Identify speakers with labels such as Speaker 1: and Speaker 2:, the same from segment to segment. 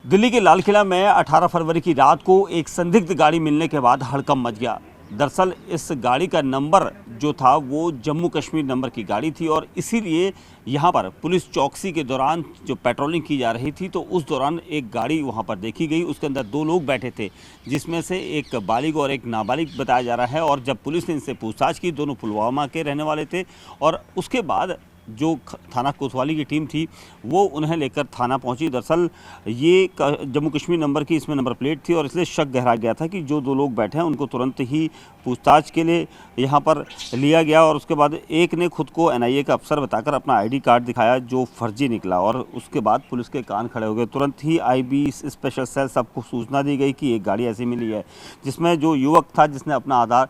Speaker 1: दिल्ली के लाल किला में 18 फरवरी की रात को एक संदिग्ध गाड़ी मिलने के बाद हड़कंप मच गया। दरअसल इस गाड़ी का नंबर जो था वो जम्मू कश्मीर नंबर की गाड़ी थी और इसीलिए यहाँ पर पुलिस चौकसी के दौरान जो पेट्रोलिंग की जा रही थी तो उस दौरान एक गाड़ी वहाँ पर देखी गई। उसके अंदर दो लोग बैठे थे जिसमें से एक बालिग और एक नाबालिग बताया जा रहा है। और जब पुलिस ने इनसे पूछताछ की, दोनों पुलवामा के रहने वाले थे और उसके बाद जो थाना कोतवाली की टीम थी वो उन्हें लेकर थाना पहुंची। दरअसल ये जम्मू कश्मीर नंबर की इसमें नंबर प्लेट थी और इसलिए शक गहरा गया था कि जो दो लोग बैठे हैं उनको तुरंत ही पूछताछ के लिए यहाँ पर लिया गया। और उसके बाद एक ने खुद को एनआईए का अफसर बताकर अपना आईडी कार्ड दिखाया जो फर्जी निकला और उसके बाद पुलिस के कान खड़े हो गए। तुरंत ही आईबी स्पेशल सेल सबको सूचना दी गई कि एक गाड़ी ऐसी मिली है जिसमें जो युवक था जिसने अपना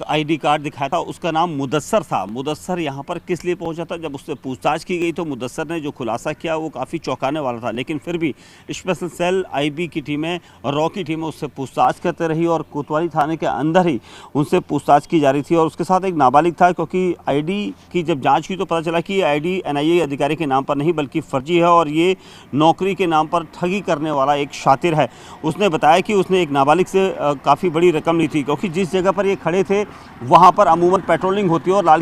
Speaker 1: आईडी कार्ड दिखाया था उसका नाम मुदस्सर था। मुदस्सर यहाँ पर किस लिए पहुँचा था, जब उससे पूछताछ की गई तो मुदस्सर ने जो खुलासा किया वो काफ़ी चौंकाने वाला था। लेकिन फिर भी स्पेशल सेल आईबी की टीमें और रॉ की टीमें उससे पूछताछ करते रही और कोतवाली थाने के अंदर ही उनसे पूछताछ की जा रही थी। और उसके साथ एक नाबालिग था, क्योंकि आईडी की जब जांच की तो पता चला कि आईडी एनआईए अधिकारी के नाम पर नहीं बल्कि फर्जी है और ये नौकरी के नाम पर ठगी करने वाला एक शातिर है। उसने बताया कि उसने एक नाबालिग से काफ़ी बड़ी रकम ली थी, क्योंकि जिस जगह पर ये खड़े थे वहाँ पर अमूमन पेट्रोलिंग होती है और लाल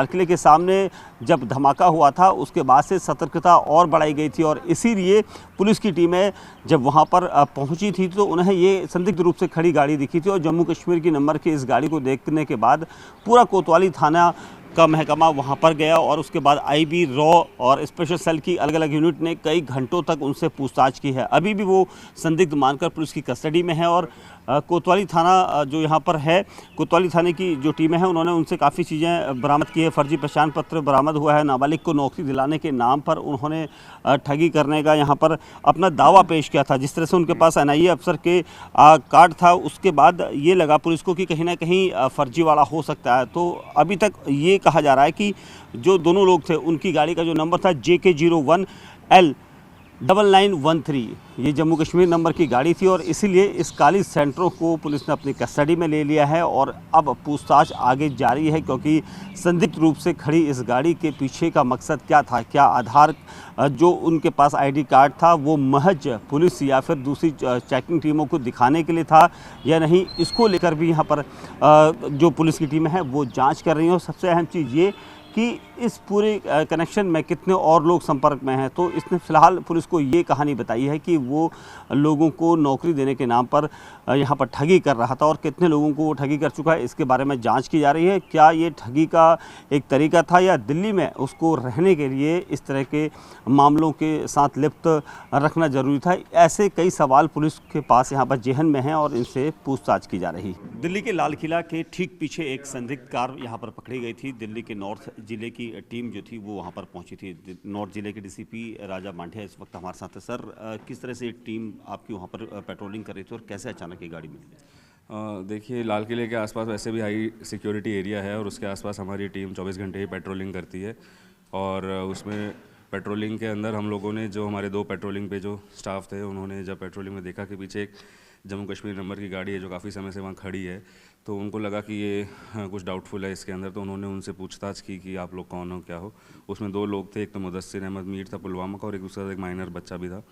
Speaker 1: किले के सामने जब धमाका हुआ था उसके बाद से सतर्कता और बढ़ाई गई थी। और इसीलिए पुलिस की टीमें जब वहां पर पहुंची थी तो उन्हें ये संदिग्ध रूप से खड़ी गाड़ी दिखी थी और जम्मू कश्मीर की नंबर की इस गाड़ी को देखने के बाद पूरा कोतवाली थाना का महकमा वहां पर गया और उसके बाद आईबी, रॉ और स्पेशल सेल की अलग अलग यूनिट ने कई घंटों तक उनसे पूछताछ की है। अभी भी वो संदिग्ध मानकर पुलिस की कस्टडी में है और कोतवाली थाना जो यहाँ पर है, कोतवाली थाने की जो टीमें हैं उन्होंने उनसे काफ़ी चीज़ें बरामद की है। फर्जी पहचान पत्र बरामद हुआ है, नाबालिग को नौकरी दिलाने के नाम पर उन्होंने ठगी करने का यहाँ पर अपना दावा पेश किया था। जिस तरह से उनके पास एनआईए अफसर के कार्ड था उसके बाद ये लगा पुलिस को कि कहीं ना कहीं फर्जी वाला हो सकता है। तो अभी तक ये कहा जा रहा है कि जो दोनों लोग थे उनकी गाड़ी का जो नंबर था JK01L9913 ये जम्मू कश्मीर नंबर की गाड़ी थी और इसीलिए इस काली सेंट्रो को पुलिस ने अपनी कस्टडी में ले लिया है और अब पूछताछ आगे जारी है, क्योंकि संदिग्ध रूप से खड़ी इस गाड़ी के पीछे का मकसद क्या था। क्या आधार जो उनके पास आईडी कार्ड था वो महज पुलिस या फिर दूसरी चेकिंग टीमों को दिखाने के लिए था या नहीं, इसको लेकर भी यहाँ पर जो पुलिस की टीमें हैं वो जाँच कर रही हैं। और सबसे अहम चीज़ ये कि इस पूरे कनेक्शन में कितने और लोग संपर्क में हैं। तो इसने फिलहाल पुलिस को ये कहानी बताई है कि वो लोगों को नौकरी देने के नाम पर यहाँ पर ठगी कर रहा था और कितने लोगों को वो ठगी कर चुका है इसके बारे में जांच की जा रही है। क्या ये ठगी का एक तरीका था या दिल्ली में उसको रहने के लिए इस तरह के मामलों के साथ लिप्त रखना जरूरी था, ऐसे कई सवाल पुलिस के पास यहाँ पर जेहन में हैं और इनसे पूछताछ की जा रही है। दिल्ली के लाल किला के ठीक पीछे एक संदिग्ध कार यहाँ पर पकड़ी गई थी। दिल्ली के नॉर्थ जिले की टीम जो थी वो वहाँ पर पहुंची थी। नॉर्थ जिले के डीसीपी राजा मांठिया इस वक्त हमारे साथ है। सर, किस तरह से टीम आपकी वहाँ पर पेट्रोलिंग कर रही थी और कैसे अचानक ये गाड़ी मिली?
Speaker 2: देखिए, लाल किले के आसपास वैसे भी हाई सिक्योरिटी एरिया है और उसके आसपास हमारी टीम 24 घंटे ही पेट्रोलिंग करती है और उसमें पेट्रोलिंग के अंदर हम लोगों ने जो हमारे दो पेट्रोलिंग पे जो स्टाफ थे उन्होंने जब पेट्रोलिंग में देखा कि पीछे एक जम्मू कश्मीर नंबर की गाड़ी है जो काफ़ी समय से वहाँ खड़ी है, तो उनको लगा कि ये कुछ डाउटफुल है इसके अंदर। तो उन्होंने उनसे पूछताछ की कि आप लोग कौन हो, क्या हो। उसमें दो लोग थे, एक तो मुदस्सिर अहमद मीर था पुलवामा का और एक दूसरा एक माइनर बच्चा भी था।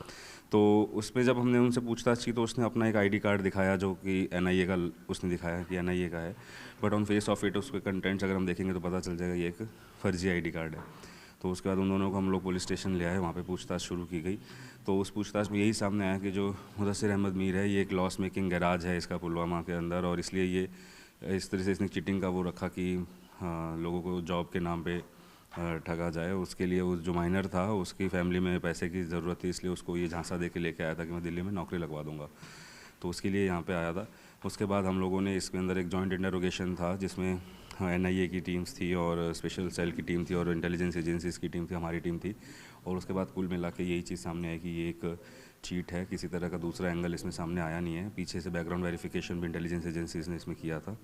Speaker 2: तो उसमें जब हमने उनसे पूछताछ की तो उसने अपना एक आईडी कार्ड दिखाया जो कि एनआईए का उसने दिखाया कि एनआईए का है, but on face of it उसके कंटेंट्स अगर हम देखेंगे तो पता चल जाएगा ये एक फर्जी आईडी कार्ड है। तो उसके बाद उन दोनों को हम लोग पुलिस स्टेशन ले आए, वहाँ पे पूछताछ शुरू की गई। तो उस पूछताछ में यही सामने आया कि जो मुदस्सिर अहमद मीर है ये एक लॉस मेकिंग गैराज है इसका पुलवामा के अंदर और इसलिए ये इस तरह से इसने चीटिंग का वो रखा कि लोगों को जॉब के नाम पे ठगा जाए। उसके लिए वो जो माइनर था उसकी फैमिली में पैसे की ज़रूरत थी, इसलिए उसको ये झांसा दे के लेके आया था कि मैं दिल्ली में नौकरी लगवा दूँगा। तो उसके लिए यहाँ पे आया था। उसके बाद हम लोगों ने इसके अंदर एक जॉइंट इंटरोगेशन था जिसमें एनआईए की टीम्स थी और स्पेशल सेल की टीम थी और इंटेलिजेंस एजेंसीज़ की टीम थी, हमारी टीम थी। और उसके बाद कुल मिला के यही चीज़ सामने आई कि ये एक चीट है, किसी तरह का दूसरा एंगल इसमें सामने आया नहीं है। पीछे से बैकग्राउंड वेरिफिकेशन भी इंटेलिजेंस एजेंसीज़ ने इसमें किया था।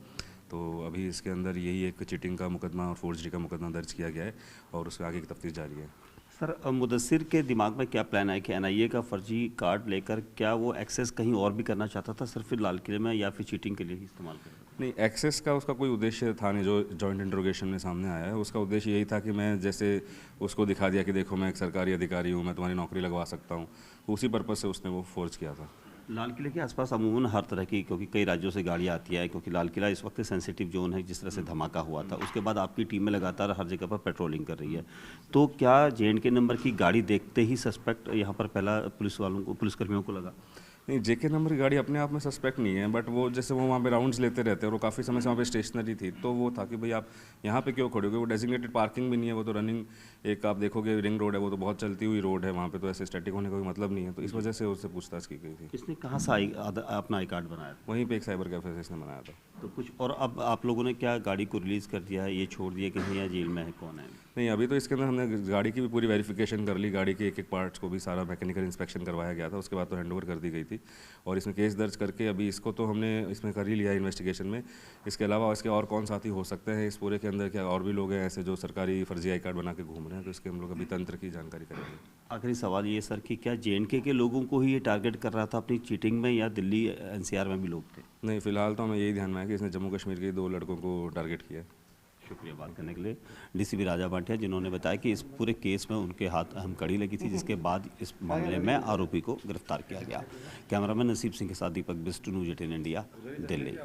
Speaker 2: तो अभी इसके अंदर यही एक चीटिंग का मुकदमा और फोर्जरी का मुकदमा दर्ज किया गया है और उसके आगे की तफ्तीश जारी है।
Speaker 1: सर, मुदस्सिर के दिमाग में क्या प्लान है कि एनआईए का फर्जी कार्ड लेकर क्या वो एक्सेस कहीं और भी करना चाहता था, सिर्फ लाल किले में, या फिर चीटिंग के लिए ही इस्तेमाल कर रहा था?
Speaker 2: नहीं, एक्सेस का उसका कोई उद्देश्य था नहीं। जो जॉइंट इंट्रोगेशन में सामने आया है उसका उद्देश्य यही था कि मैं जैसे उसको दिखा दिया कि देखो मैं एक सरकारी अधिकारी हूँ, मैं तुम्हारी नौकरी लगवा सकता हूँ, उसी पर्पज़ से उसने वो फोर्स किया था।
Speaker 1: लाल किले के आसपास अमूमन हर तरह की, क्योंकि कई राज्यों से गाड़ियाँ आती है, क्योंकि लाल किला इस वक्त सेंसिटिव जोन है, जिस तरह से धमाका हुआ था उसके बाद आपकी टीमें लगातार हर जगह पर पेट्रोलिंग कर रही है। तो क्या JNK नंबर की गाड़ी देखते ही सस्पेक्ट यहाँ पर पहला पुलिसकर्मियों को लगा?
Speaker 2: नहीं, JK नंबर की गाड़ी अपने आप में सस्पेक्ट नहीं है, बट वो जैसे वो वहाँ पे राउंड्स लेते रहते हैं और वो काफ़ी समय से वहाँ पे स्टेशनरी थी, तो वो था कि भाई आप यहाँ पे क्यों खड़े हो गए। वो डेजिग्नेटेड पार्किंग भी नहीं है, वो तो रनिंग एक आप देखोगे रिंग रोड है, वो तो बहुत चलती हुई रोड है, वहाँ पे तो ऐसे स्टैटिक होने का कोई मतलब नहीं है, तो इस वजह से उससे पूछताछ की गई थी।
Speaker 1: इसने कहाँ से अपना आई कार्ड बनाया था?
Speaker 2: वहीं पे एक साइबर कैफे से इसने बनाया था।
Speaker 1: तो कुछ और अब आप लोगों ने क्या गाड़ी को रिलीज़ कर दिया है, ये छोड़ दिया कहीं, या जेल में है, कौन है?
Speaker 2: नहीं, अभी तो इसके अंदर हमने गाड़ी की भी पूरी वेरिफिकेशन कर ली, गाड़ी के एक एक पार्ट्स को भी सारा मैकेनिकल इंस्पेक्शन करवाया गया था, उसके बाद तो हैंडओवर कर दी गई थी और इसमें केस दर्ज करके अभी इसको तो हमने इसमें कर ही लिया इन्वेस्टिगेशन में। इसके अलावा इसके और कौन साथी हो सकते हैं इस पूरे के अंदर, क्या और भी लोग हैं ऐसे जो सरकारी फर्जी आई कार्ड बना के घूम रहे हैं, तो इसके हम लोग अभी तंत्र की जानकारी करेंगे।
Speaker 1: आखिरी सवाल ये सर कि क्या JNK के लोगों को ही ये टारगेट कर रहा था अपनी चीटिंग में, या दिल्ली NCR में भी लोग थे?
Speaker 2: नहीं, फिलहाल तो हमें यही ध्यान में है कि इसने जम्मू कश्मीर के 2 लड़कों को टारगेट किया है।
Speaker 1: शुक्रिया बात करने के लिए। DCP राजा भाटिया, जिन्होंने बताया कि इस पूरे केस में उनके हाथ अहम कड़ी लगी थी, जिसके बाद इस मामले में आरोपी को गिरफ्तार किया गया। कैमरामैन नसीब सिंह के साथ दीपक बिस्ट, न्यूज़ 18 इंडिया, दिल्ली।